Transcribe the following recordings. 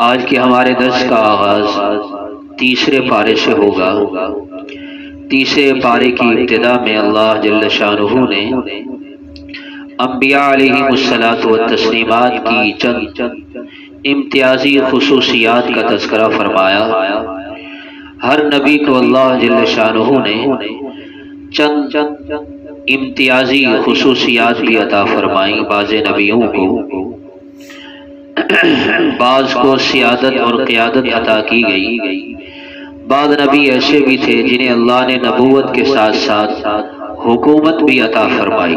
آج کے ہمارے درس کا آغاز تیسرے پارے سے ہوگا۔ تیسرے پارے کی ابتدا میں اللہ جل شانہ نے انبیاء علیہ الصلوۃ والتسلیمات کی چند امتیازی خصوصیات کا تذکرہ فرمایا۔ ہر نبی کو اللہ جل شانہ نے چند امتیازی خصوصیات بھی عطا فرمائیں۔ بعض نبیوں کو بعض کو سیادت اور قیادت عطا کی گئی۔ بعض نبی ایسے بھی تھے جنہیں اللہ نے نبوت کے ساتھ ساتھ حکومت بھی عطا فرمائی،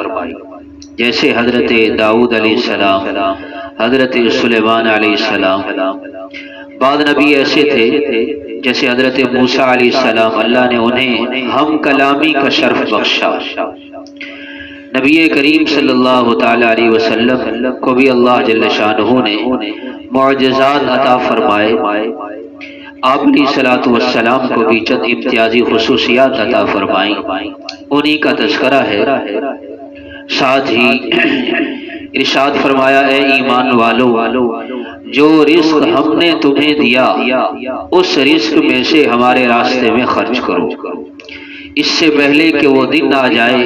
جیسے حضرت داؤد علیہ السلام، حضرت سلیمان علیہ السلام۔ بعض نبی ایسے تھے جیسے حضرت موسیٰ علیہ السلام، اللہ نے انہیں ہم کلامی کا شرف بخشا۔ نبی کریم صلی اللہ تعالی علیہ وسلم کو بھی اللہ جل شانہ نے معجزات عطا فرمائے۔ آپ علیہ الصلوۃ والسلام کو بھی چند امتیازی خصوصیات عطا فرمائیں، انہی کا تذکرہ ہے۔ ساتھ ہی ارشاد فرمایا، اے ایمان والو، جو رزق ہم نے تمہیں دیا اس رزق میں سے ہمارے راستے میں خرچ کرو، اس سے پہلے کہ وہ دن آ جائے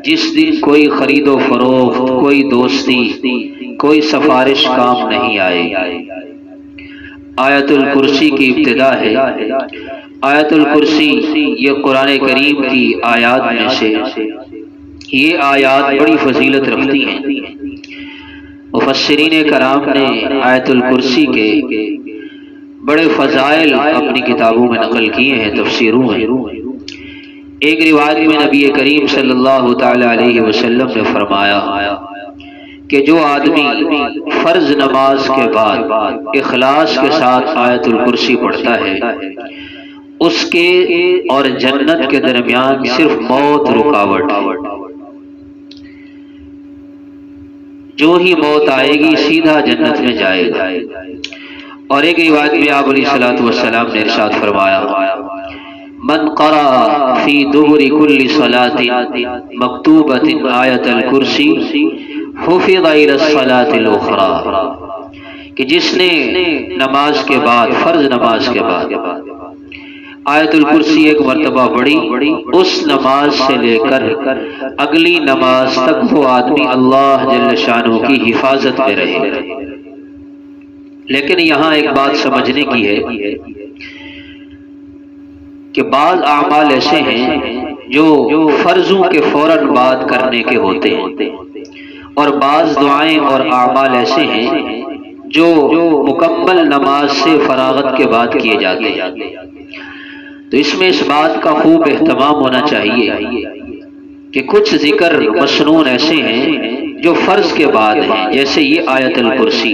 جس دن کوئی خرید و فروخت، کوئی دوستی، کوئی سفارش کام نہیں آئے۔ آیت الکرسی کی ابتدا ہے۔ آیت الکرسی یہ قرآن کریم کی آیات میں سے، یہ آیات بڑی فضیلت رکھتی ہیں۔ مفسرین کرام نے آیت الکرسی کے بڑے فضائل اپنی کتابوں میں نقل کیے ہیں، تفسیروں میں۔ ایک روایت میں نبی کریم صلی اللہ تعالی علیہ وسلم نے فرمایا کہ جو آدمی فرض نماز کے بعد اخلاص کے ساتھ آیت الکرسی پڑھتا ہے، اس کے اور جنت کے درمیان صرف موت رکاوٹ ہے۔ جو ہی موت آئے گی سیدھا جنت میں جائے گا۔ اور ایک روایت میں آپ علیہ الصلوۃ والسلام نے ارشاد فرمایا، من قرأ فی دبر کل صلاۃ مکتوبۃ آیت الکرسی حفظ الی الصلاۃ الاخری، کہ جس نے نماز کے بعد، فرض نماز کے بعد آیت الکرسی ایک مرتبہ پڑھی، اس نماز سے لے کر اگلی نماز تک وہ آدمی اللہ جل شانہ کی حفاظت میں رہے۔ لیکن یہاں ایک بات سمجھنے کی ہے کہ بعض اعمال ایسے ہیں جو فرضوں کے فوراً بعد کرنے کے ہوتے ہیں، اور بعض دعائیں اور اعمال ایسے ہیں جو مکمل نماز سے فراغت کے بعد کیے جاتے ہیں۔ تو اس میں اس بات کا خوب اہتمام ہونا چاہیے کہ کچھ ذکر مسنون ایسے ہیں جو فرض کے بعد ہیں، جیسے یہ آیت الکرسی،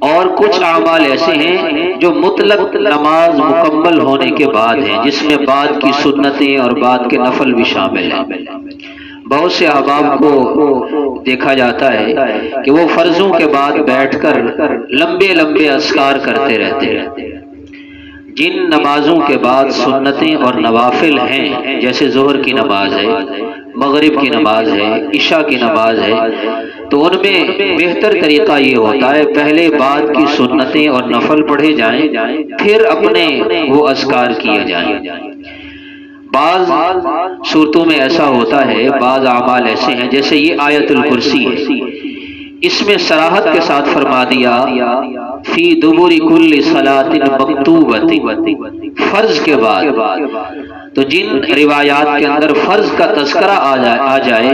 اور کچھ اعمال ایسے ہیں جو مطلق نماز مکمل ہونے کے بعد ہیں، جس میں بعد کی سنتیں اور بعد کے نفل بھی شامل ہیں۔ بہت سے احباب کو دیکھا جاتا ہے کہ وہ فرضوں کے بعد بیٹھ کر لمبے لمبے اذکار کرتے رہتے ہیں۔ جن نمازوں کے بعد سنتیں اور نوافل ہیں، جیسے ظہر کی نماز ہے، مغرب کی نماز ہے، عشاء کی نماز ہے، تو ان میں بہتر طریقہ یہ ہوتا ہے پہلے بعد کی سنتیں اور نفل پڑھے جائیں، پھر اپنے وہ اذکار کیے جائیں۔ بعض صورتوں میں ایسا ہوتا ہے، بعض اعمال ایسے ہیں جیسے یہ آیت الکرسی ہے، اس میں صراحت کے ساتھ فرما دیا فی دبر کل صلاۃ مکتوبۃ، فرض کے بعد۔ تو جن روایات کے اندر فرض کا تذکرہ آ جائے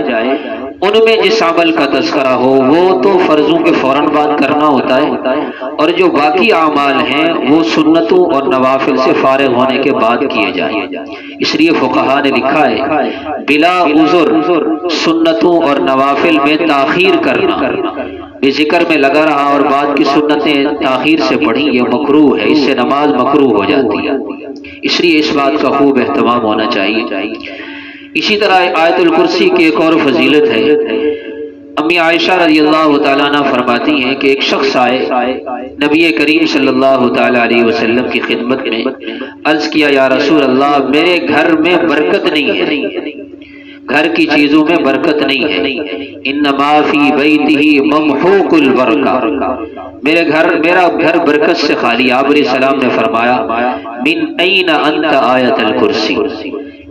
ان میں جس عمل کا تذکرہ ہو وہ تو فرضوں کے فوراً بعد کرنا ہوتا ہے، اور جو باقی اعمال ہیں وہ سنتوں اور نوافل سے فارغ ہونے کے بعد کیے جائیں۔ اس لیے فقہا نے لکھا ہے بلا عذر سنتوں اور نوافل میں تاخیر کرنا، یہ ذکر میں لگا رہا اور بعد کی سنتیں تاخیر سے پڑھی، یہ مکروہ ہے، اس سے نماز مکروہ ہو جاتی ہے۔ اس لیے اس بات کا خوب اہتمام ہونا چاہیے۔ اسی طرح آیت الکرسی کی ایک اور فضیلت ہے۔ امی عائشہ رضی اللہ تعالیٰ عنہ فرماتی ہیں کہ ایک شخص آئے نبی کریم صلی اللہ تعالیٰ علیہ وسلم کی خدمت میں، عرض کیا یا رسول اللہ میرے گھر میں برکت نہیں ہے، گھر کی چیزوں میں برکت نہیں ہے۔ انما فی بیتہ ممحوق البرکہ، میرا گھر برکت سے خالی۔ آپ علیہ السلام نے فرمایا من این انت آیت الکرسی،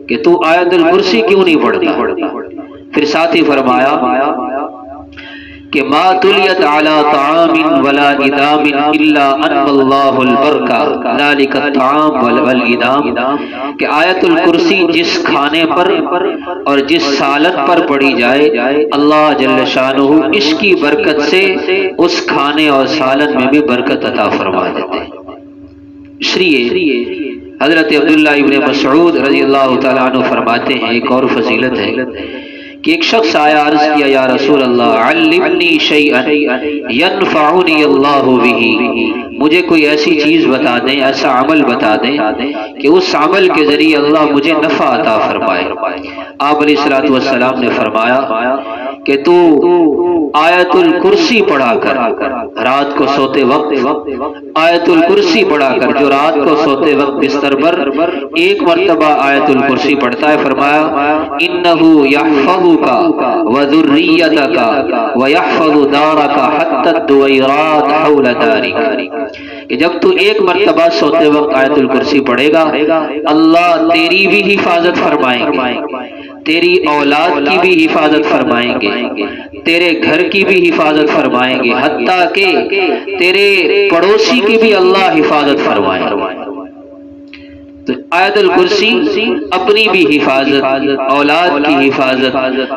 کہ تو آیت الکرسی کیوں نہیں پڑھتا؟ پھر ساتھ ہی فرمایا کہ ما تلیت علی طعام ولا ادام الا ان اللہ البرکہ ذالک الطعام والادام، کہ آیت الکرسی جس کھانے پر اور جس سالن پر پڑھی جائے اللہ جل شانہ اس کی برکت سے اس کھانے اور سالن میں بھی برکت عطا فرما دیتے ہیں۔ اس لیے حضرت عبداللہ ابن مسعود رضی اللہ تعالیٰ عنہ فرماتے ہیں، ایک اور فضیلت ہے کہ ایک شخص آیا، عرض کیا یا رسول اللہ علمنی شیئا ینفعنی اللہ بہ، مجھے کوئی ایسی چیز بتا دیں، ایسا عمل بتا دیں کہ اس عمل کے ذریعے اللہ مجھے نفع عطا فرمائے۔ آپ علیہ السلام نے فرمایا کہ تو آیت الکرسی پڑھا کر رات کو سوتے وقت، آیت الکرسی پڑھا کر، جو رات کو سوتے وقت بستر پر ایک مرتبہ آیت الکرسی پڑھتا ہے، فرمایا انہ یحفظک وذریتک ویحفظ دارک حتی الدویرات حول دارک، کہ جب تو ایک مرتبہ سوتے وقت آیت الکرسی پڑھے گا اللہ تیری بھی حفاظت فرمائیں گے، تیری اولاد کی بھی حفاظت فرمائیں گے، تیرے گھر کی بھی حفاظت فرمائیں گے، حتیٰ کہ تیرے پڑوسی کی بھی اللہ حفاظت فرمائیں گے۔ تو آیت الکرسی اپنی بھی حفاظت، اولاد کی حفاظت،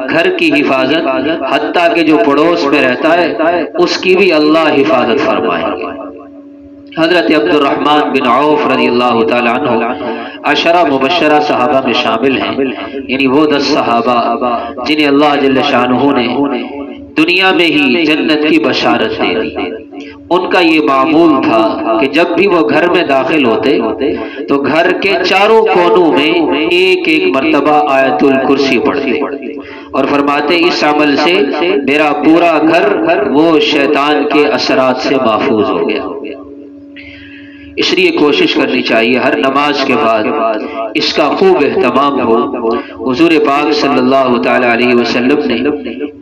گھر کی حفاظت، حتیٰ کہ جو پڑوس میں رہتا ہے اس کی بھی اللہ حفاظت فرمائیں گے۔ حضرت عبد الرحمن بن عوف رضی اللہ تعالیٰ عنہ عشرہ مبشرہ صحابہ میں شامل ہیں، یعنی وہ 10 صحابہ جنہیں اللہ جل شانہ نے دنیا میں ہی جنت کی بشارت دے دی۔ ان کا یہ معمول تھا کہ جب بھی وہ گھر میں داخل ہوتے تو گھر کے چاروں کونوں میں ایک ایک مرتبہ آیت الکرسی پڑھتے اور فرماتے اس عمل سے میرا پورا گھر وہ شیطان کے اثرات سے محفوظ ہو گیا۔ اس لیے کوشش کرنی چاہیے ہر نماز کے بعد اس کا خوب اہتمام ہو۔ حضور پاک صلی اللہ تعالی علیہ وسلم نے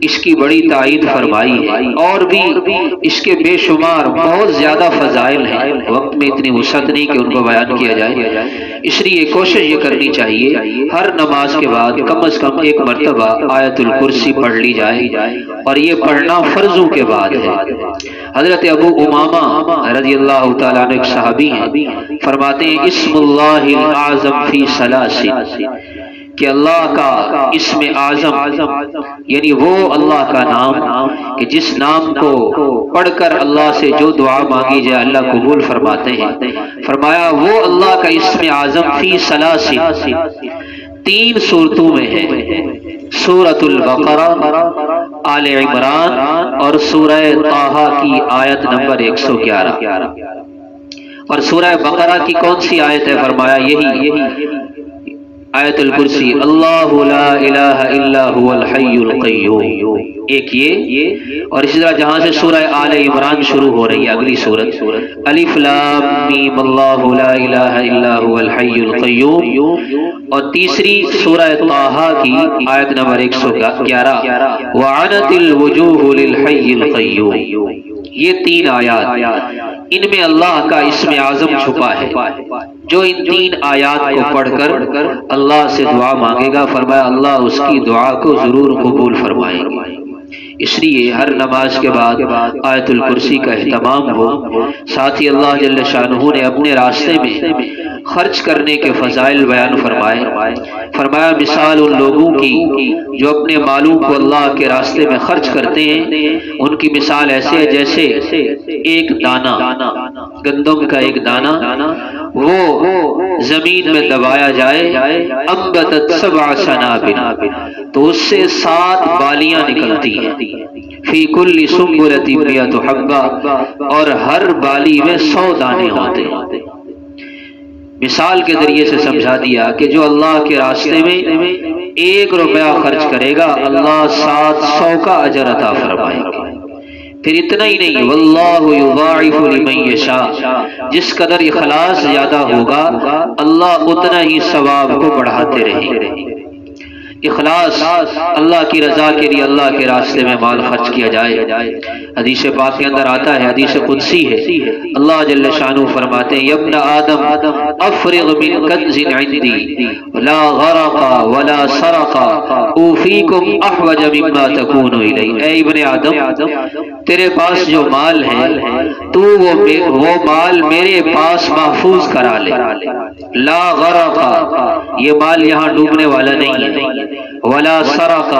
اس کی بڑی تائید فرمائی ہے، اور بھی اس کے بے شمار بہت زیادہ فضائل ہیں، وقت میں اتنی وسعت نہیں کہ ان کو بیان کیا جائے۔ اس لیے کوشش یہ کرنی چاہیے ہر نماز کے بعد کم از کم ایک مرتبہ آیت الکرسی پڑھ لی جائے، اور یہ پڑھنا فرضوں کے بعد ہے۔ حضرت ابو امامہ رضی اللہ تعالیٰ عنہ ایک صحابی ہیں، فرماتے ہیں اسم اللہ الاعظم فی ثلاث، کہ اللہ کا اسم اعظم یعنی وہ اللہ کا نام کہ جس نام کو پڑھ کر اللہ سے جو دعا مانگی جائے اللہ قبول فرماتے ہیں، فرمایا وہ اللہ کا اسم اعظم فی ثلاث 3 صورتوں میں ہے، سورۃ البقرہ، آل عمران اور سورہ طٰہٰ کی آیت نمبر 111۔ اور سورہ بقرہ کی کون سی آیت ہے؟ فرمایا یہی آیت الکرسی، اللہ لا الہ الا هو الحی القیوم، ایک یہ، اور اسی طرح جہاں سے سورہ آل عمران شروع ہو رہی ہے اگلی سورت، الف لام میم اللہ لا الہ الا هو الحی القیوم، اور تیسری سورہ طٰہٰ کی آیت نمبر 111 وعنت الوجوہ للحی القیوم۔ یہ 3 آیات، ان میں اللہ کا اسم اعظم چھپا ہے۔ جو ان 3 آیات کو پڑھ کر اللہ سے دعا مانگے گا، فرمایا اللہ اس کی دعا کو ضرور قبول فرمائے گا۔ اس لیے ہر نماز کے بعد آیت الکرسی کا اہتمام ہو۔ ساتھ ہی اللہ جل شانہ نے اپنے راستے میں خرچ کرنے کے فضائل بیان فرمایا مثال ان لوگوں کی جو اپنے مالوں کو اللہ کے راستے میں خرچ کرتے ہیں، ان کی مثال ایسے ہے جیسے ایک دانہ، گندم کا ایک دانہ وہ زمین میں دبایا جائے، انبتت 7 سنابل، تو اس سے 7 بالیاں نکلتی ہیں، فی کل سنبلۃ 100 حبہ، اور ہر بالی میں 100 دانے ہوتے ہیں۔ مثال کے ذریعے سے سمجھا دیا کہ جو اللہ کے راستے میں 1 روپیہ خرچ کرے گا اللہ 700 کا اجر عطا فرمائے گا۔ پھر اتنا ہی نہیں، واللہ یضاعف لمن یشاء، جس قدر اخلاص زیادہ ہوگا اللہ اتنا ہی ثواب کو بڑھاتے رہیں گے۔ اخلاص اللہ کی رضا کے لیے اللہ کے راستے میں مال خرچ کیا جائے۔ حدیث پاک کے اندر آتا ہے، حدیث قدسی ہے، اللہ جل شانہ فرماتے ہیں، یا ابن آدم افرغ من کنز عندی لا غرق ولا سرق اوفیکم احوج مما تکون الیہ۔ اے ابن آدم، تیرے پاس جو مال ہے تو وہ مال میرے پاس محفوظ کرا لے۔ لا غرق، یہ مال یہاں ڈوبنے والا نہیں ہے، ولا سرق،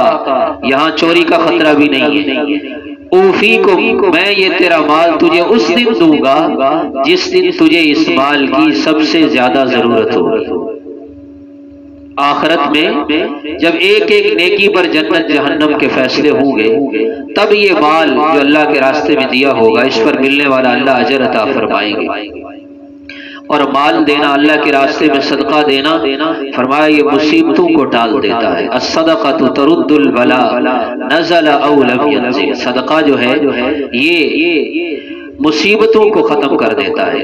یہاں چوری کا خطرہ بھی نہیں ہے۔ اوفیکم، میں یہ تیرا مال تجھے اس دن دوں گا جس دن تجھے اس مال کی سب سے زیادہ ضرورت ہوگی۔ آخرت میں جب ایک ایک نیکی پر جنت جہنم کے فیصلے ہوں گے، تب یہ مال جو اللہ کے راستے میں دیا ہوگا اس پر ملنے والا اللہ اجر عطا فرمائیں گے۔ اور مال دینا، اللہ کے راستے میں صدقہ دینا، فرمایا یہ مصیبتوں کو ٹال دیتا ہے۔ الصدقۃ ترد البلاء نزل او لم ينزل، صدقہ جو ہے یہ مصیبتوں کو ختم کر دیتا ہے،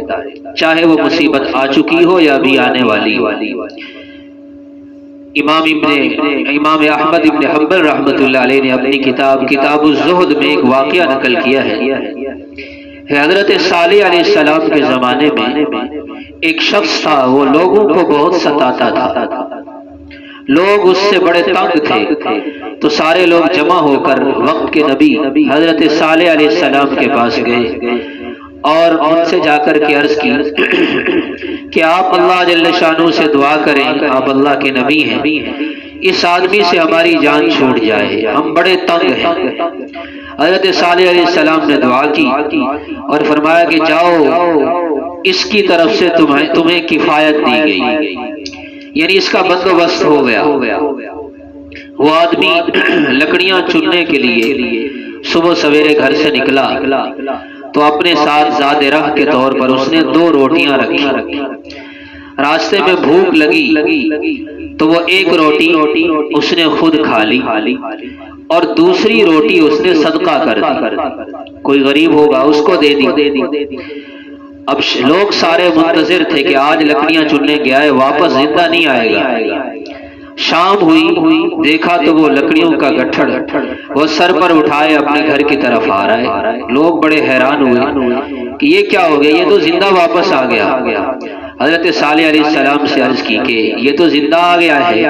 چاہے وہ مصیبت آ چکی ہو یا ابھی آنے والی ہو۔ امام احمد ابن حنبل رحمۃ اللہ علیہ نے اپنی کتاب الزہد میں ایک واقعہ نقل کیا ہے۔ حضرت صالح علیہ السلام کے زمانے میں ایک شخص تھا، وہ لوگوں کو بہت ستاتا تھا، لوگ اس سے بڑے تنگ تھے، تو سارے لوگ جمع ہو کر وقت کے نبی حضرت صالح علیہ السلام کے پاس گئے اور ان سے جا کر کے عرض کی کہ آپ اللہ جل شانہ سے دعا کریں، آپ اللہ کے نبی ہیں، اس آدمی سے ہماری جان چھوٹ جائے، ہم بڑے تنگ ہیں۔ حضرت صالح علیہ السلام نے دعا کی اور فرمایا کہ جاؤ، اس کی طرف سے تمہیں کفایت دی گئی، یعنی اس کا بندوبست ہو گیا۔ وہ آدمی لکڑیاں چننے کے لیے صبح سویرے گھر سے نکلا تو اپنے ساتھ زاد رہ کے طور پر اس نے 2 روٹیاں رکھی۔ راستے میں بھوک لگی تو وہ ایک روٹی اس نے خود کھا لی اور دوسری روٹی اس نے صدقہ کر دی، کوئی غریب ہوگا اس کو دے دی۔ اب لوگ سارے منتظر تھے کہ آج لکڑیاں چننے گیا ہے، واپس زندہ نہیں آئے گا۔ شام ہوئی، دیکھا تو وہ لکڑیوں کا گٹھڑ وہ سر پر اٹھائے اپنے گھر کی طرف آ رہا ہے۔ لوگ بڑے حیران ہوئے کہ یہ کیا ہو گیا، یہ تو زندہ واپس آ گیا۔ حضرت صالح علیہ السلام سے عرض کی کہ یہ تو زندہ آ گیا ہے۔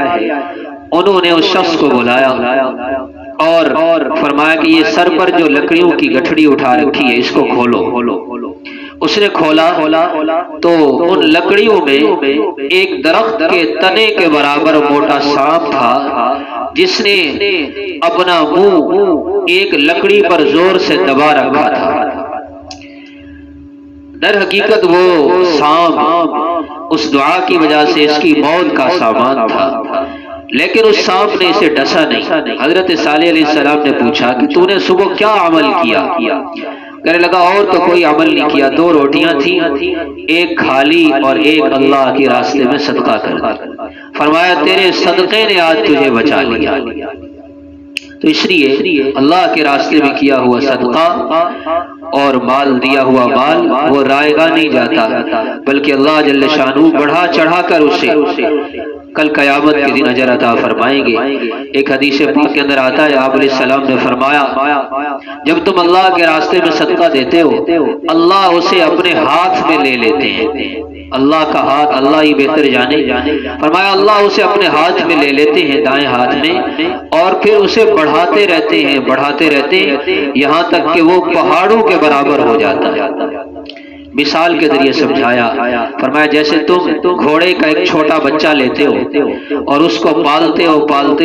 انہوں نے اس شخص کو بلایا اور فرمایا کہ یہ سر پر جو لکڑیوں کی گٹھڑی اٹھا رکھی ہے اس کو کھولو۔ اس نے کھولا تو ان لکڑیوں میں ایک درخت کے تنے کے برابر موٹا سانپ تھا، جس نے اپنا منہ ایک لکڑی پر زور سے دبا رکھا تھا۔ در حقیقت وہ سانپ اس دعا کی وجہ سے اس کی موت کا سامان تھا، لیکن اس سانپ نے اسے ڈسا نہیں۔ حضرت صالح علیہ السلام نے پوچھا کہ تو نے صبح کیا عمل کیا؟ کہنے لگا اور تو کوئی عمل نہیں کیا، 2 روٹیاں تھیں، ایک کھالی اور ایک اللہ کے راستے میں صدقہ کر دی۔ فرمایا تیرے صدقے نے آج تجھے بچا لیا۔ تو اس لیے اللہ کے راستے میں کیا ہوا صدقہ اور مال دیا ہوا مال وہ رائے گا نہیں جاتا، بلکہ اللہ جل شانہ بڑھا چڑھا کر اسے کل قیامت کے دن اجر عطا فرمائیں گے۔ ایک حدیث پاک کے اندر آتا ہے، آپ علیہ السلام نے فرمایا جب تم اللہ کے راستے میں صدقہ دیتے ہو اللہ اسے اپنے ہاتھ میں لے لیتے ہیں۔ اللہ کا ہاتھ اللہ ہی بہتر جانے، فرمایا اللہ اسے اپنے ہاتھ میں لے لیتے ہیں، دائیں ہاتھ میں، اور پھر اسے بڑھاتے رہتے ہیں یہاں تک کہ وہ پہاڑوں کے برابر ہو جاتا ہے۔ مثال کے ذریعے سمجھایا، فرمایا جیسے تم گھوڑے کا ایک چھوٹا بچہ لیتے ہو اور اس کو پالتے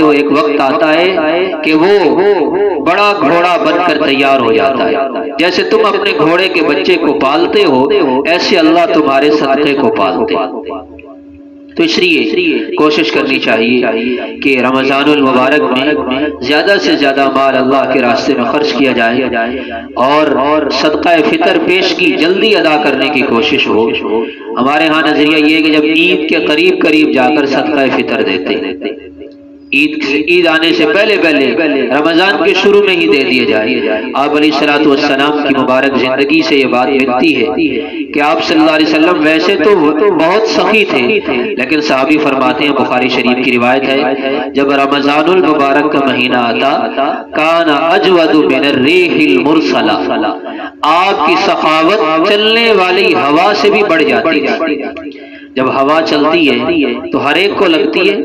ہو ایک وقت آتا ہے کہ وہ بڑا گھوڑا بن کر تیار ہو جاتا ہے۔ جیسے تم اپنے گھوڑے کے بچے کو پالتے ہو ایسے اللہ تمہارے صدقے کو پالتے۔ تو اس لیے کوشش کرنی چاہیے کہ رمضان المبارک میں زیادہ سے زیادہ مال اللہ کے راستے میں خرچ کیا جائے اور صدقہ فطر پیش کی جلدی ادا کرنے کی کوشش ہو۔ ہمارے ہاں نظریہ یہ ہے کہ جب عید کے قریب جا کر صدقہ فطر دیتے ہیں، عید آنے سے پہلے رمضان کے شروع میں ہی دے دیے جائے۔ آپ علیہ الصلوۃ والسلام کی مبارک زندگی سے یہ بات ملتی ہے کہ آپ صلی اللہ علیہ وسلم ویسے تو بہت سخی تھے، لیکن صحابی فرماتے ہیں، بخاری شریف کی روایت ہے، جب رمضان المبارک کا مہینہ آتا کان اجود من الریح المرسلہ، آپ کی سخاوت چلنے والی ہوا سے بھی بڑھ جاتی ہے۔ جب ہوا چلتی ہے تو ہر ایک کو لگتی ہے،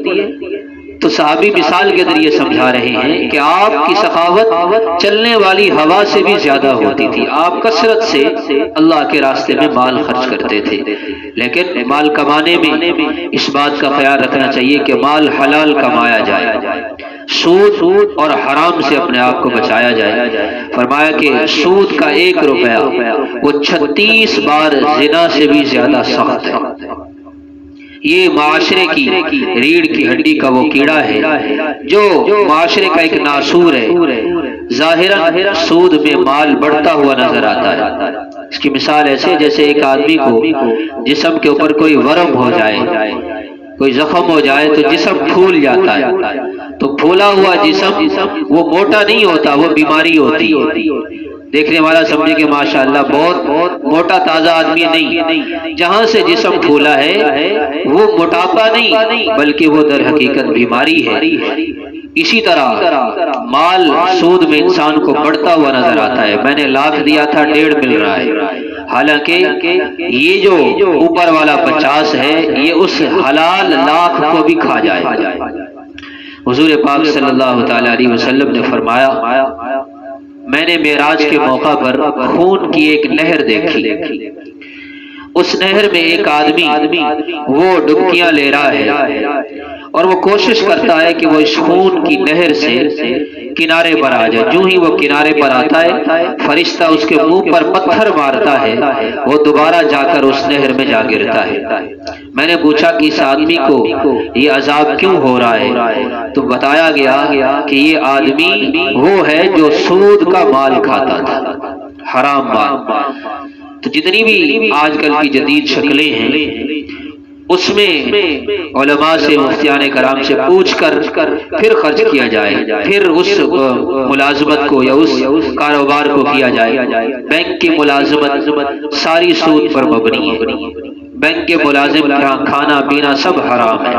تو صحابی مثال کے ذریعے سمجھا رہے ہیں کہ آپ کی سخاوت چلنے والی ہوا سے بھی زیادہ ہوتی تھی۔ آپ کثرت سے اللہ کے راستے میں مال خرچ کرتے تھے، لیکن مال کمانے میں اس بات کا خیال رکھنا چاہیے کہ مال حلال کمایا جائے، سود اور حرام سے اپنے آپ کو بچایا جائے۔ فرمایا کہ سود کا 1 روپیہ وہ 36 بار زنا سے بھی زیادہ سخت ہے۔ یہ معاشرے کی ریڑھ کی ہڈی کا وہ کیڑا ہے جو معاشرے کا ایک ناسور ہے۔ ظاہراً سود میں مال بڑھتا ہوا نظر آتا ہے۔ اس کی مثال ایسے جیسے ایک آدمی کو جسم کے اوپر کوئی ورم ہو جائے، کوئی زخم ہو جائے تو جسم پھول جاتا ہے، تو پھولا ہوا جسم وہ موٹا نہیں ہوتا، وہ بیماری ہوتی ہے۔ دیکھنے والا سمجھے کہ ماشاءاللہ بہت موٹا تازہ آدمی نہیں، جہاں سے جسم پھولا ہے وہ موٹاپا نہیں بلکہ وہ در حقیقت بیماری ہے۔ اسی طرح مال سود میں انسان کو بڑھتا ہوا نظر آتا ہے۔ میں نے 1,00,000 دیا تھا 1.5 مل رہا ہے، حالانکہ یہ جو اوپر والا 50 ہے یہ اس حلال 1,00,000 کو بھی کھا جائے۔ حضور پاک صلی اللہ تعالی علیہ وسلم نے فرمایا، میں نے معراج کے موقع پر خون کی ایک نہر دیکھی، اس نہر میں ایک آدمی وہ ڈبکیاں لے رہا ہے اور وہ کوشش کرتا ہے کہ وہ اس خون کی نہر سے کنارے پر آ جائے۔ جو ہی وہ کنارے پر آتا ہے فرشتہ اس کے منہ پر پتھر مارتا ہے، وہ دوبارہ جا کر اس نہر میں جا گرتا ہے۔ میں نے پوچھا کہ اس آدمی کو یہ عذاب کیوں ہو رہا ہے، تو بتایا گیا کہ یہ آدمی وہ ہے جو سود کا مال کھاتا تھا، حرام مال۔ تو جتنی بھی آج کل کی جدید شکلیں ہیں اس میں علماء سے، مفتیان کرام سے پوچھ کر پھر خرچ کیا جائے، پھر اس ملازمت کو یا اس کاروبار کو کیا جائے۔ بینک کی ملازمت ساری سود پر مبنی ہے، بینک کے ملازم کا کھانا پینا سب حرام ہے،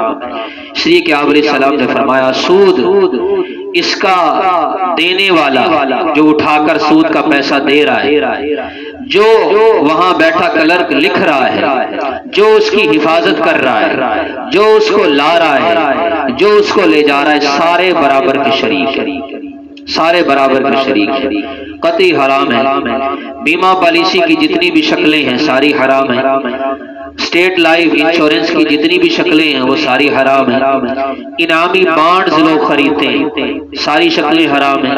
اس لیے کہ آپ علیہ السلام نے فرمایا سود اس کا دینے والا جو اٹھا کر سود کا پیسہ دے رہا ہے، جو وہاں بیٹھا کلرک لکھ رہا ہے، جو اس کی حفاظت کر رہا ہے، جو اس کو لا رہا ہے، جو اس کو لے جا رہا ہے، سارے برابر کے شریک ہیں، سارے برابر کے شریک ہیں، قطعی حرام ہے۔ بیمہ پالیسی کی جتنی بھی شکلیں ہیں ساری حرام ہیں، اسٹیٹ لائف انشورنس کی جتنی بھی شکلیں ہیں وہ ساری حرام ہیں، انعامی بانڈز لوگ خریدتے ہیں ساری شکلیں حرام ہیں،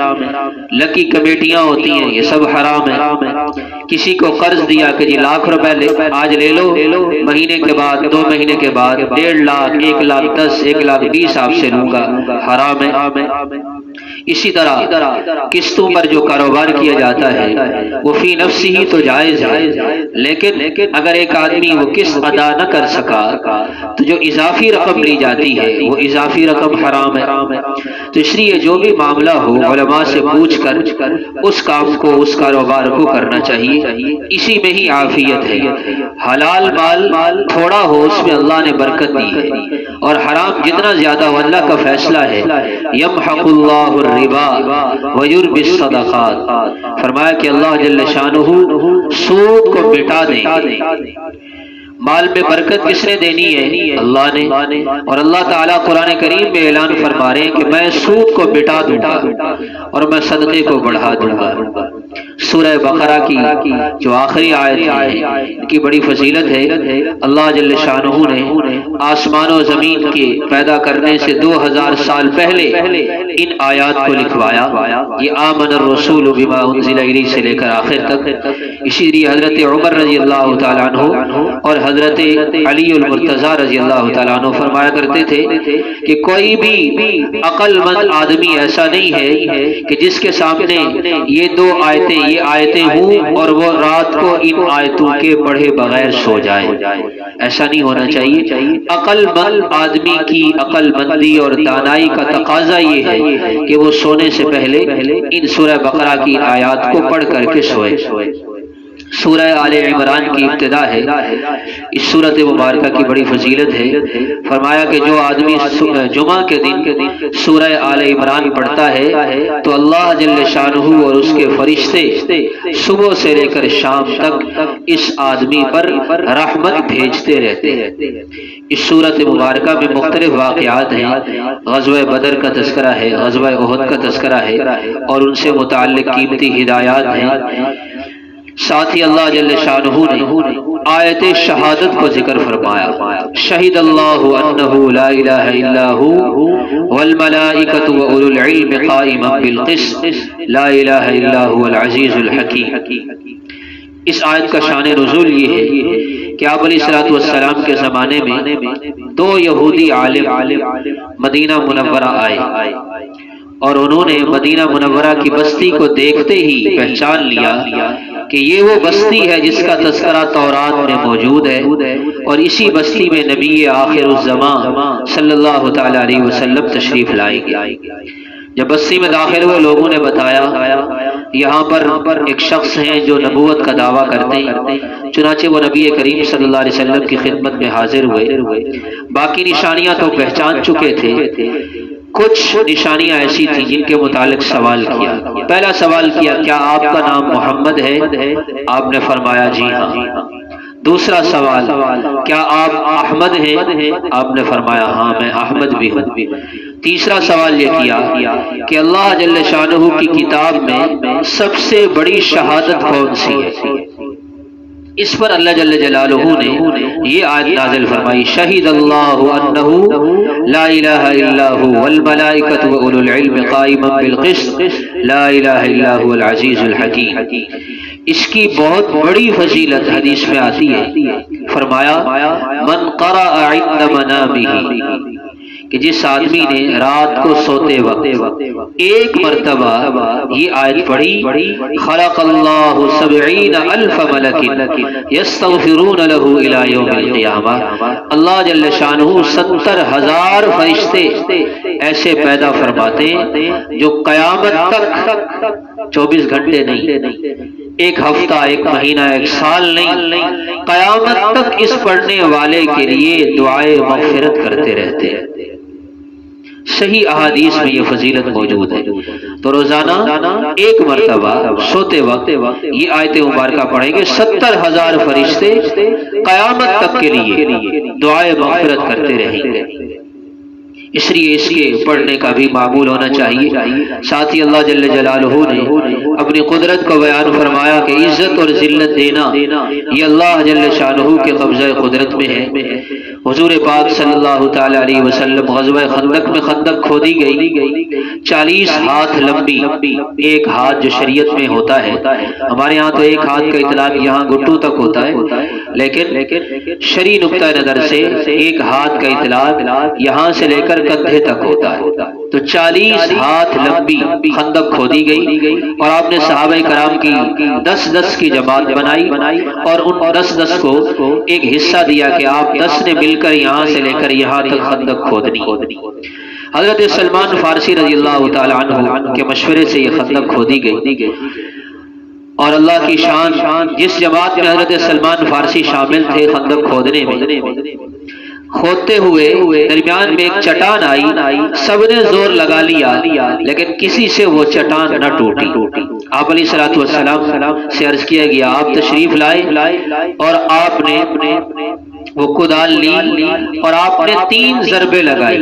لکی کمیٹیاں ہوتی ہیں یہ سب حرام ہیں۔ کسی کو قرض دیا کہ جی 1,00,000 روپے آج لے لو، مہینے کے بعد 2 مہینے کے بعد 1.5 لاکھ 1,10,000 1,20,000 آپ سے لوں گا، حرام ہے۔ اسی طرح قسطوں پر جو کاروبار کیا جاتا ہے وہ فی نفسی ہی تو جائز ہے، لیکن اگر ایک آدمی وہ قسط ادا نہ کر سکا تو جو اضافی رقم لی جاتی ہے وہ اضافی رقم حرام ہے۔ تو اس لیے جو بھی معاملہ ہو علماء سے پوچھ کر اس کام کو، اس کاروبار کو کرنا چاہیے، اسی میں ہی عافیت ہے۔ حلال مال تھوڑا ہو اس میں اللہ نے برکت دی ہے، اور حرام جتنا زیادہ ہو اللہ کا فیصلہ ہے، یمحق اللہ الربا ویربی الصدقات، فرمایا کہ اللہ جل شانہ سود کو مٹا دیں گے۔ مال میں برکت کس نے دینی ہے؟ اللہ نے، اور اللہ تعالیٰ قرآن کریم میں اعلان فرما رہے ہیں کہ میں سود کو مٹا دوں گا اور میں صدقے کو بڑھا دوں گا۔ سورہ بقرہ کی جو آخری آیت ہے ان کی بڑی فضیلت ہے۔ اللہ جل شانہ نے آسمان و زمین کے پیدا کرنے سے 2000 سال پہلے ان آیات کو لکھوایا، یہ آمن الرسول بما انزل الیہ سے لے کر آخر تک۔ اسی لیے حضرت عمر رضی اللہ تعالیٰ عنہ اور حضرت علی المرتضیٰ رضی اللہ تعالیٰ عنہ فرمایا کرتے تھے کہ کوئی بھی عقل مند آدمی ایسا نہیں ہے کہ جس کے سامنے یہ دو آیتیں ہوں اور وہ رات کو ان آیتوں کے پڑھے بغیر سو جائے. ایسا نہیں ہونا چاہیے. عقل مند آدمی کی عقل مندی اور دانائی کا تقاضا یہ ہے کہ وہ سونے سے پہلے ان سورہ بقرہ کی آیات کو پڑھ کر کے سوئے. سورہ آل عمران کی ابتدا ہے. اس سورت مبارکہ کی بڑی فضیلت ہے. فرمایا کہ جو آدمی جمعہ کے دن سورہ آل عمران پڑھتا ہے تو اللہ جل شانہ اور اس کے فرشتے صبح سے لے کر شام تک اس آدمی پر رحمت بھیجتے رہتے ہیں. اس سورت مبارکہ میں مختلف واقعات ہیں. غزوہ بدر کا تذکرہ ہے، غزوہ احد کا تذکرہ ہے اور ان سے متعلق قیمتی ہدایات ہیں. ساتھ ہی اللہ جل شانہ نے آیت شہادت کو ذکر فرمایا. شہد اللہ انہ لا الہ الا هو والملائکۃ واولو العلم قائما بالقسط لا الہ الا هو العزیز الحکیم. اس آیت کا شان نزول یہ ہے کہ آپ علیہ السلام کے زمانے میں دو یہودی عالم مدینہ منورہ آئے اور انہوں نے مدینہ منورہ کی بستی کو دیکھتے ہی پہچان لیا کہ یہ وہ بستی ہے جس کا تذکرہ تورات میں موجود ہے اور اسی بستی میں نبی آخر الزمان صلی اللہ تعالی علیہ وسلم تشریف لائیں گے. جب بستی میں داخل ہوئے لوگوں نے بتایا یہاں پر ایک شخص ہیں جو نبوت کا دعویٰ کرتے ہیں. چنانچہ وہ نبی کریم صلی اللہ علیہ وسلم کی خدمت میں حاضر ہوئے. باقی نشانیاں تو پہچان چکے تھے، کچھ نشانیاں ایسی تھیں جن کے متعلق سوال کیا. پہلا سوال کیا کیا آپ کا نام محمد ہے؟ آپ نے فرمایا جی ہاں. دوسرا سوال کیا آپ احمد ہیں؟ آپ نے فرمایا ہاں میں احمد بھی ہوں. تیسرا سوال یہ کیا کہ اللہ جل شانہ کی کتاب میں سب سے بڑی شہادت کون سی ہے؟ اس پر اللہ جل جلالہ نے یہ آیت نازل فرمائی. شہید اللہ انہ لا الہ الا هو والملائکۃ واولو العلم قائما بالقسط لا الہ الا هو العزیز الحکیم. اس کی بہت بڑی فضیلت حدیث میں آتی ہے. فرمایا من قرأ عند منامہ کہ جس آدمی نے رات کو سوتے وقت ایک مرتبہ یہ آیت پڑھی خلق اللہ 70,000 ملک یستغفرون له الى یوم القیامہ. اللہ جل شانہ 70,000 فرشتے ایسے پیدا فرماتے ہیں جو قیامت تک 24 گھنٹے نہیں، ایک ہفتہ، ایک مہینہ، ایک سال نہیں، قیامت تک اس پڑھنے والے کے لیے دعائے مغفرت کرتے رہتے ہیں. صحیح احادیث میں یہ فضیلت موجود ہے. تو روزانہ ایک مرتبہ سوتے وقت یہ آیت مبارکہ پڑھیں گے. 70,000 فرشتے قیامت تک کے لیے دعائے مغفرت کرتے رہیں گے. اس لیے اس کے پڑھنے کا بھی معمول ہونا چاہیے. ساتھ ہی اللہ جل جلالہ نے اپنی قدرت کو بیان فرمایا کہ عزت اور ذلت دینا یہ اللہ جل شانہ کے قبضہ قدرت میں ہے. حضور پاک صلی اللہ تعالی علیہ وسلم غزوہ خندق میں خندق کھودی گئی 40 ہاتھ لمبی. ایک ہاتھ جو شریعت میں ہوتا ہے، ہمارے ہاں تو ایک ہاتھ کا اطلاق یہاں گھٹنوں تک ہوتا ہے، لیکن شرعی نقطہ نظر سے ایک ہاتھ کا اطلاق یہاں سے لے کر کندھے تک ہوتا ہے. تو 40 ہاتھ لمبی خندق کھودی گئی اور آپ نے صحابہ کرام کی 10 کی جماعت بنائی اور ان 10 کو ایک حصہ دیا کہ آپ 10 نے مل کر یہاں سے لے کر یہاں تک خندق کھودنی. حضرت سلمان فارسی رضی اللہ تعالی عنہ کے مشورے سے یہ خندق کھودی گئی اور اللہ کی شان جس جماعت میں حضرت سلمان فارسی شامل تھے خندق کھودنے میں، کھودتے ہوئے درمیان میں ایک چٹان آئی. سب نے زور لگا لیا لیکن کسی سے وہ چٹان نہ ٹوٹی. آپ علیہ السلام سے عرض کیا گیا آپ تشریف لائے اور آپ نے وہ کدال لی اور آپ نے 3 ضربیں لگائی.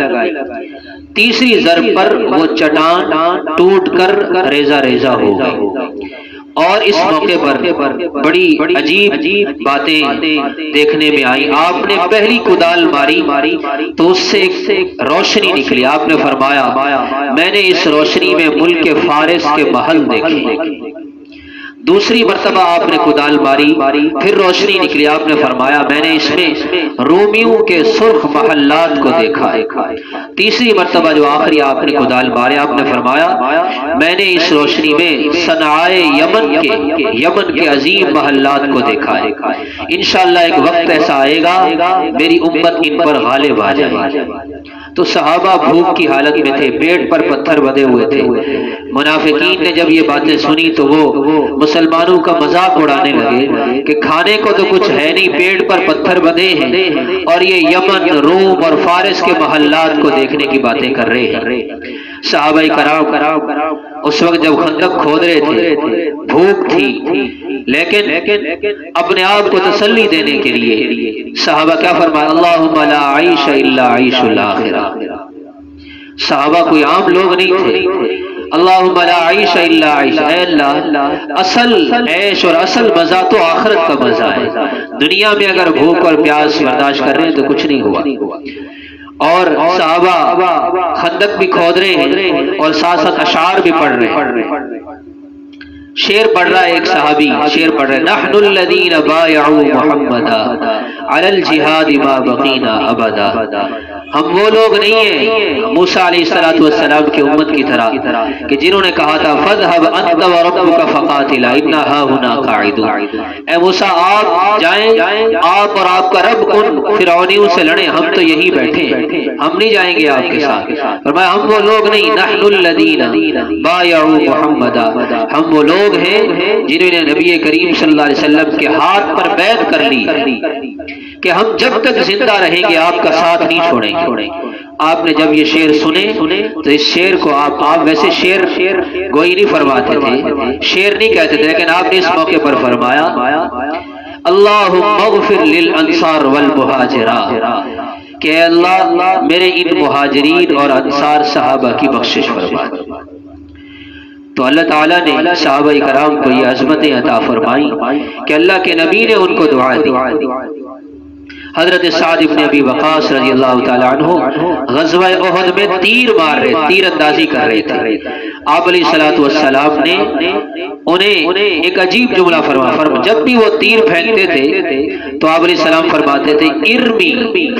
تیسری ضرب پر وہ چٹان ٹوٹ کر ریزہ ہو گئی. اور اس موقع پر بڑی عجیب باتیں دیکھنے میں آئیں. آپ نے پہلی کدال ماری تو اس سے ایک روشنی نکلی. آپ نے فرمایا میں نے اس روشنی میں ملک فارس کے محل دیکھے. دوسری مرتبہ آپ نے کدال ماری، پھر روشنی نکلی، آپ نے فرمایا میں نے اس میں رومیوں کے سرخ محلات کو دیکھا ہے۔ تیسری مرتبہ جو آخری آپ نے کدال مارے، آپ نے فرمایا میں نے اس روشنی میں صنعائے یمن کے عظیم محلات کو دیکھا ہے۔ انشاءاللہ ایک وقت ایسا آئے گا میری امت ان پر غالب آ جائے گی۔ تو صحابہ بھوک کی حالت میں تھے، پیٹ پر پتھر بندھے ہوئے تھے۔ منافقین نے جب یہ باتیں سنی تو وہ مسلمانوں کا مذاق اڑانے لگے کہ کھانے کو تو کچھ ہے نہیں، پیٹ پر پتھر بندھے ہیں اور یہ یمن، روم اور فارس کے محلات کو دیکھنے کی باتیں کر رہے ہیں۔ صحابہ کرام اس وقت جب خندق کھود رہے تھے، بھوک تھی، لیکن اپنے آپ کو تسلی دینے کے لیے صحابہ کیا فرمایا؟ اللہم لا عیش الا عیش الاخرہ۔ صحابہ کوئی عام لوگ نہیں تھے۔ اللہم لا عیش الا عیش، اے اللہ اصل عیش اور اصل مزہ تو آخرت کا مزہ ہے، دنیا میں اگر بھوک اور پیاس برداشت کر رہے ہیں تو کچھ نہیں ہوا۔ اور صحابہ خندق بھی کھود رہے ہیں اور ساتھ ساتھ اشعار بھی پڑھ رہے ہیں۔ شعر پڑھ رہا ہے ایک صحابی، شعر پڑھ رہے ہیں نحن الذین بایعوا محمدا علی الجہاد ما بقینا ابدا۔ ہم وہ لوگ نہیں ہیں موسیٰ علیہ السلام کی امت کی طرح کہ جنہوں نے کہا تھا فَاذْهَبْ أَنْتَ وَرَبُّكَ فَقَاتِلَا إِنَّا هَاهُنَا قَاعِدُونَ۔ اے موسیٰ آپ جائیں، آپ اور آپ کا رب ان فرعونیوں سے لڑیں، ہم تو یہی بیٹھے ہیں، ہم نہیں جائیں گے آپ کے ساتھ۔ فرمایا ہم وہ لوگ نہیں، نحن الذین بایعوا محمدا، ہم وہ لوگ ہیں جنہوں نے نبی کریم صلی اللہ علیہ وسلم کے ہاتھ پر بیعت کر لی کہ ہم جب تک زندہ رہیں گے آپ کا ساتھ نہیں چھوڑیں گے۔ آپ نے جب یہ شعر سنے تو اس شعر کو آپ ویسے شعر گوئی نہیں فرماتے تھے، شعر نہیں کہتے تھے، لیکن آپ نے اس موقع پر فرمایا اللہم اغفر للانصار والمہاجرہ، کہ اللہ میرے ان مہاجرین اور انصار صحابہ کی بخشش فرما۔ تو اللہ تعالیٰ نے صحابہ کرام کو یہ عظمتیں عطا فرمائی کہ اللہ کے نبی نے ان کو دعا دی۔ حضرت سعد بن ابی وقاص رضی اللہ تعالیٰ عنہ غزوہ احد میں تیر مار رہے، تیر اندازی کر رہے تھے۔ آپ علیہ السلام نے انہیں ایک عجیب جملہ فرمایا، جب بھی وہ تیر پھینکتے تھے تو آپ علیہ السلام فرماتے تھے ارمی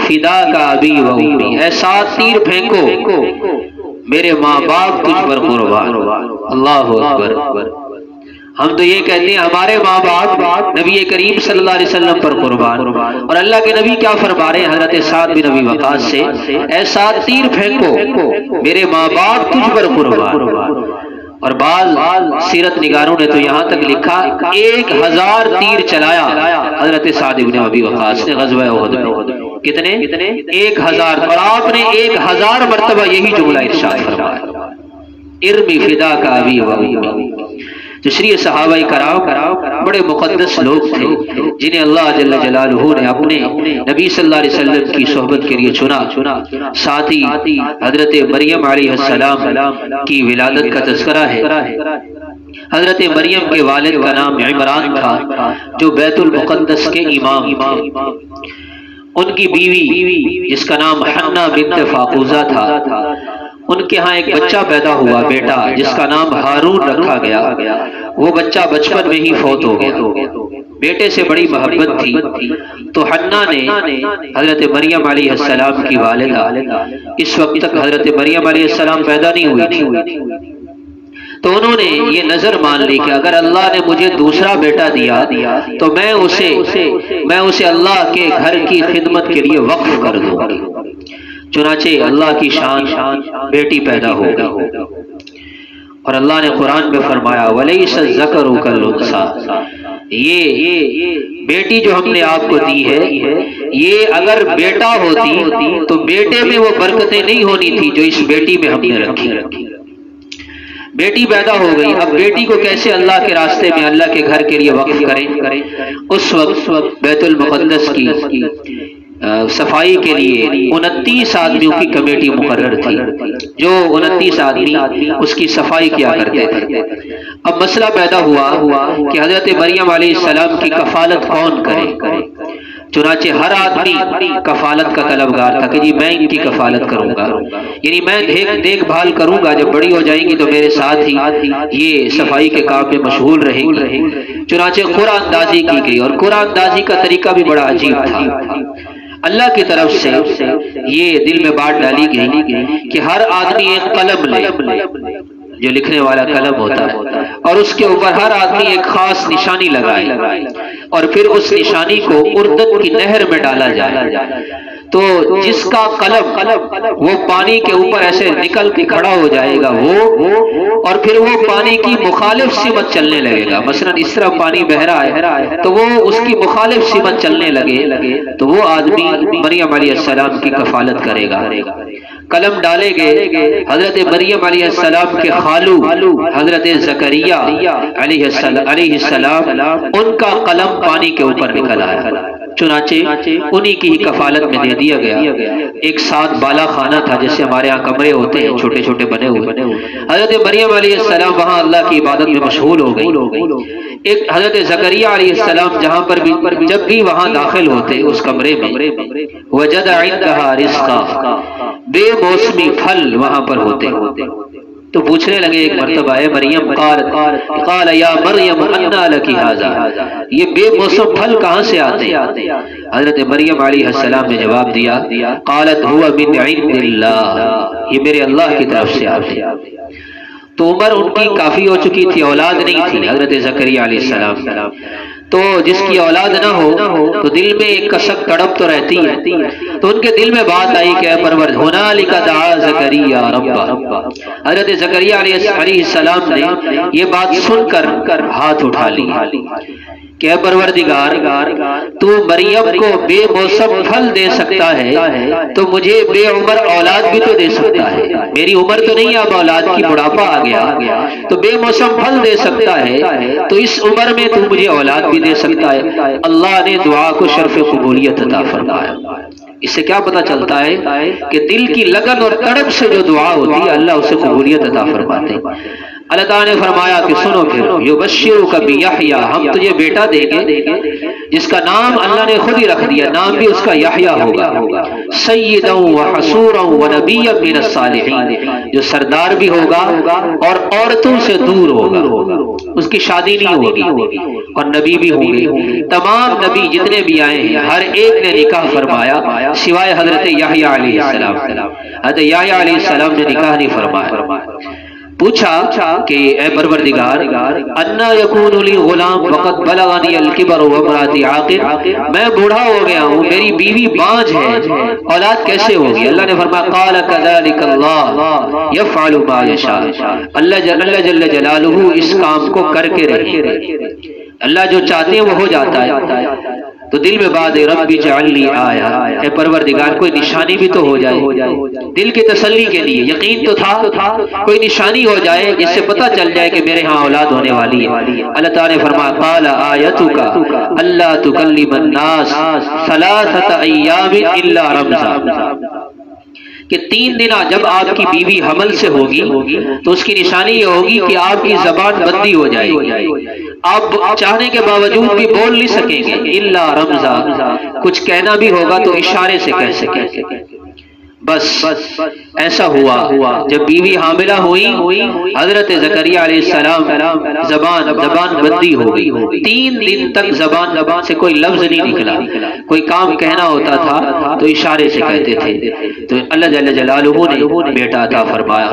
فداک ابی و امی، اے ساتھ تیر پھینکو میرے ماں باپ تجھ پر قربان۔ اللہ اکبر۔ ہم تو یہ کہتے ہیں ہمارے ماں باپ نبی کریم صلی اللہ علیہ وسلم پر قربان، اور اللہ کے نبی کیا فرما رہے ہیں حضرت سعد بن ابی وقاص سے، اے سعد تیر پھینکو میرے ماں باپ تجھ پر قربان۔ اور بعض سیرت نگاروں نے تو یہاں تک لکھا 1000 تیر چلایا حضرت سعد بن ابی وقاص نے غزوہ احد میں۔ کتنے؟ 1000۔ اور آپ نے 1000 مرتبہ یہی جملہ ارشاد فرمایا ارمی فداک ابی و امی۔ تشریح صحابہ کرام بڑے مقدس لوگ تھے جنہیں اللہ جل جلالہ نے اپنے نبی صلی اللہ علیہ وسلم کی صحبت کے لیے چنا۔ ساتھ ہی حضرت مریم علیہ السلام کی ولادت کا تذکرہ ہے۔ حضرت مریم کے والد کا نام عمران تھا جو بیت المقدس کے امام تھے۔ ان کی بیوی جس کا نام حنہ بنت فاقوزہ تھا، ان کے ہاں ایک بچہ پیدا ہوا، بیٹا جس کا نام ہارون رکھا گیا۔ وہ بچہ بچپن میں ہی فوت ہو گیا۔ بیٹے سے بڑی محبت تھی تو حنہ نے حضرت مریم علیہ السلام کی والدہ، اس وقت تک حضرت مریم علیہ السلام پیدا نہیں ہوئی تھی، تو انہوں نے یہ نظر مان لی کہ اگر اللہ نے مجھے دوسرا بیٹا دیا تو میں اسے اللہ کے گھر کی خدمت کے لیے وقف کر دوں گی۔ چنانچہ اللہ کی شان بیٹی پیدا ہو گئی، اور اللہ نے قرآن میں فرمایا وَلَيْسَ الذَّكَرُ كَالْأُنثَىٰ، یہ بیٹی جو ہم نے آپ کو دی ہے، یہ اگر بیٹا ہوتی تو بیٹے میں وہ برکتیں نہیں ہونی تھی جو اس بیٹی میں ہم نے رکھی۔ بیٹی پیدا ہو گئی، اب بیٹی کو کیسے اللہ کے راستے میں اللہ کے گھر کے لیے وقف کریں؟ اس وقت بیت المقدس کی صفائی کے لیے 29 آدمیوں کی کمیٹی مقرر تھی، جو 29 آدمی اس کی صفائی کیا کرتے تھے۔ اب مسئلہ پیدا ہوا کہ حضرت مریم علیہ السلام کی کفالت کون کرے؟ چنانچہ ہر آدمی کفالت کا طلبگار تھا کہ جی میں ان کی کفالت کروں گا، یعنی میں دیکھ بھال کروں گا، جب بڑی ہو جائیں گی تو میرے ساتھ ہی یہ صفائی کے کام میں مشغول رہیں گی۔ چنانچہ قرآن اندازی کی گئی، اور قرآن اندازی کا طریقہ بھی بڑا عجیب تھا۔ اللہ کی طرف سے یہ دل میں بات ڈالی گئی کہ ہر آدمی ایک قلم لے، جو لکھنے والا قلم ہوتا ہے، اور اس کے اوپر ہر آدمی ایک خاص نشانی لگائے، اور پھر اس نشانی کو اردن کی نہر میں ڈالا جائے، تو جس کا قلم وہ پانی کے اوپر ایسے نکل کے کھڑا ہو جائے گا وہ، اور پھر وہ پانی کی مخالف سمت چلنے لگے گا۔ مثلا اس طرح پانی بہ رہا ہے تو وہ اس کی مخالف سمت چلنے لگے تو وہ آدمی مریم علیہ السلام کی کفالت کرے گا۔ قلم ڈالے گئے، حضرت مریم علیہ السلام کے خالو حضرت زکریا علیہ السلام، ان کا قلم پانی کے اوپر نکل آیا، چنانچہ انہی کی ہی کفالت میں دے دیا گیا۔ ایک ساتھ بالا خانہ تھا، جیسے ہمارے ہاں کمرے ہوتے ہیں چھوٹے چھوٹے بنے ہوئے، حضرت مریم علیہ السلام وہاں اللہ کی عبادت میں مشغول ہو گئی۔ ایک حضرت زکریا علیہ السلام جہاں پر بھی جب بھی وہاں داخل ہوتے اس کمرے میں، وجد عندها رزقا، بے موسمی پھل وہاں پر ہوتے، تو پوچھنے لگے ایک مرتبہ، اے مریم، قال یا مریم انا لکی ھذا، یہ بے موسم پھل کہاں سے آتے ہیں؟ حضرت مریم علیہ السلام نے جواب دیا، قالت هو من عند اللہ، یہ میرے اللہ کی طرف سے آتے ہیں۔ تو عمر ان کی کافی ہو چکی تھی، اولاد نہیں تھی حضرت زکریا علیہ السلام، تو جس کی اولاد نہ ہو تو دل میں ایک کسک تڑپ تو رہتی ہے، تو ان کے دل میں بات آئی کہ اے پروردگار، ہنالک دعا زکریا ربہ، حضرت زکریا علیہ السلام نے یہ بات سن کر ہاتھ اٹھا لی کہ اے پروردگار، تو مریم کو بے موسم پھل دے سکتا ہے تو مجھے بے عمر اولاد بھی تو دے سکتا ہے، میری عمر تو نہیں، اب اولاد کی بڑھاپا آ گیا، تو بے موسم پھل دے سکتا ہے تو اس عمر میں تو مجھے اولاد بھی دے سکتا ہے۔ اللہ نے دعا کو شرف قبولیت عطا فرمایا۔ اس سے کیا پتہ چلتا ہے کہ دل کی لگن اور تڑپ سے جو دعا ہوتی ہے اللہ اسے قبولیت عطا فرماتے ہیں۔ اللہ تعالیٰ نے فرمایا کہ سنو پھر، یبشرک بیحییٰ، ہم تجھے بیٹا دیں گے جس کا نام اللہ نے خود ہی رکھ دیا، نام بھی اس کا یحییٰ ہوگا، سیدا وحصورا ونبیا من الصالحین، جو سردار بھی ہوگا اور عورتوں سے دور ہوگا، اس کی شادی نہیں ہوگی، اور نبی بھی ہوں گے۔ تمام نبی جتنے بھی آئے ہیں ہر ایک نے نکاح فرمایا سوائے حضرت یحییٰ علیہ السلام۔ حضرت یحییٰ علیہ السلام نے نکاح نہیں فرمایا۔ پوچھا کہ اے پروردگار، انا یکون لی غلام وقد بلغنی الکبر وامراتی عاقر، میں بوڑھا ہو گیا ہوں، میری بیوی بانجھ ہے، اولاد کیسے ہوگی؟ اللہ نے فرمایا قال کذالک اللہ یفعل ما یشاء، اللہ جل جلالہ اس کام کو کر کے رہے، اللہ جو چاہتے ہیں وہ ہو جاتا ہے۔ تو دل میں بات ہے، رب اجعل لی آیا، اے پروردگار کوئی نشانی بھی تو ہو جائے، دل کی تسلی کے لیے، یقین تو تھا، کوئی نشانی ہو جائے جس سے پتہ چل جائے کہ میرے ہاں اولاد ہونے والی ہے۔ اللہ تعالیٰ نے فرمایا قال آیتک اللہ تکلم الناس ثلاثۃ ایام الا رمزا، کہ 3 دن جب آپ کی بیوی حمل سے ہوگی تو اس کی نشانی یہ ہوگی کہ آپ کی زبان بندی ہو جائے گی، آپ چاہنے کے باوجود بھی بول نہیں سکیں گے، الا رمزا، کچھ کہنا بھی ہوگا تو اشارے سے کہہ سکیں۔ بس ایسا ہوا، جب بیوی حاملہ ہوئی حضرت زکریا علیہ السلام زبان بندی ہو گئی، 3 دن تک زبان سے کوئی لفظ نہیں نکلا، کوئی کام کہنا ہوتا تھا تو اشارے سے کہتے تھے، تو اللہ جل جلالہ نے بیٹا عطا فرمایا۔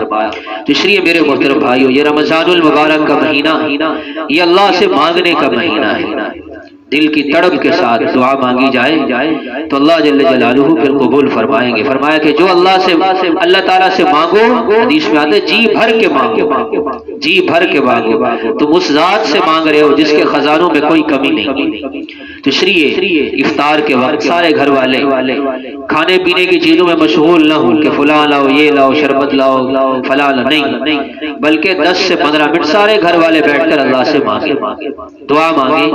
تو اس لیے میرے محترم بھائیو، یہ رمضان المبارک کا مہینہ یہ اللہ سے مانگنے کا مہینہ ہے، دل کی تڑپ کے ساتھ دعا مانگی جائے تو اللہ جل جلالہ پھر قبول فرمائیں گے۔ فرمایا کہ جو اللہ تعالیٰ سے مانگو، حدیث میں آتا ہے جی بھر کے مانگو، جی بھر کے مانگو، تم اس ذات سے مانگ رہے ہو جس کے خزانوں میں کوئی کمی نہیں۔ تو اس لیے افطار کے وقت سارے گھر والے کھانے پینے کی چیزوں میں مشغول نہ ہوں کہ فلاں لاؤ، یہ لاؤ، شربت لاؤ، فلاں نہیں، بلکہ 10 سے 15 منٹ سارے گھر والے بیٹھ کر اللہ سے مانگے، دعا مانگے۔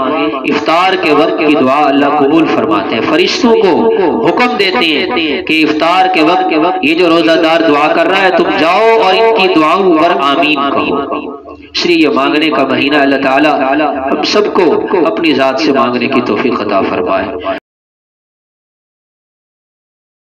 افطار کے وقت کی دعا اللہ قبول فرماتے ہیں، فرشتوں کو حکم دیتے ہیں کہ افطار کے وقت یہ جو روزہ دار دعا کر رہا ہے تم جاؤ اور ان کی دعاؤں پر آمین کہو۔ اس لیے یہ مانگنے کا مہینہ اللہ تعالیٰ ہم سب کو اپنی ذات سے مانگنے کی توفیق عطا فرمائے۔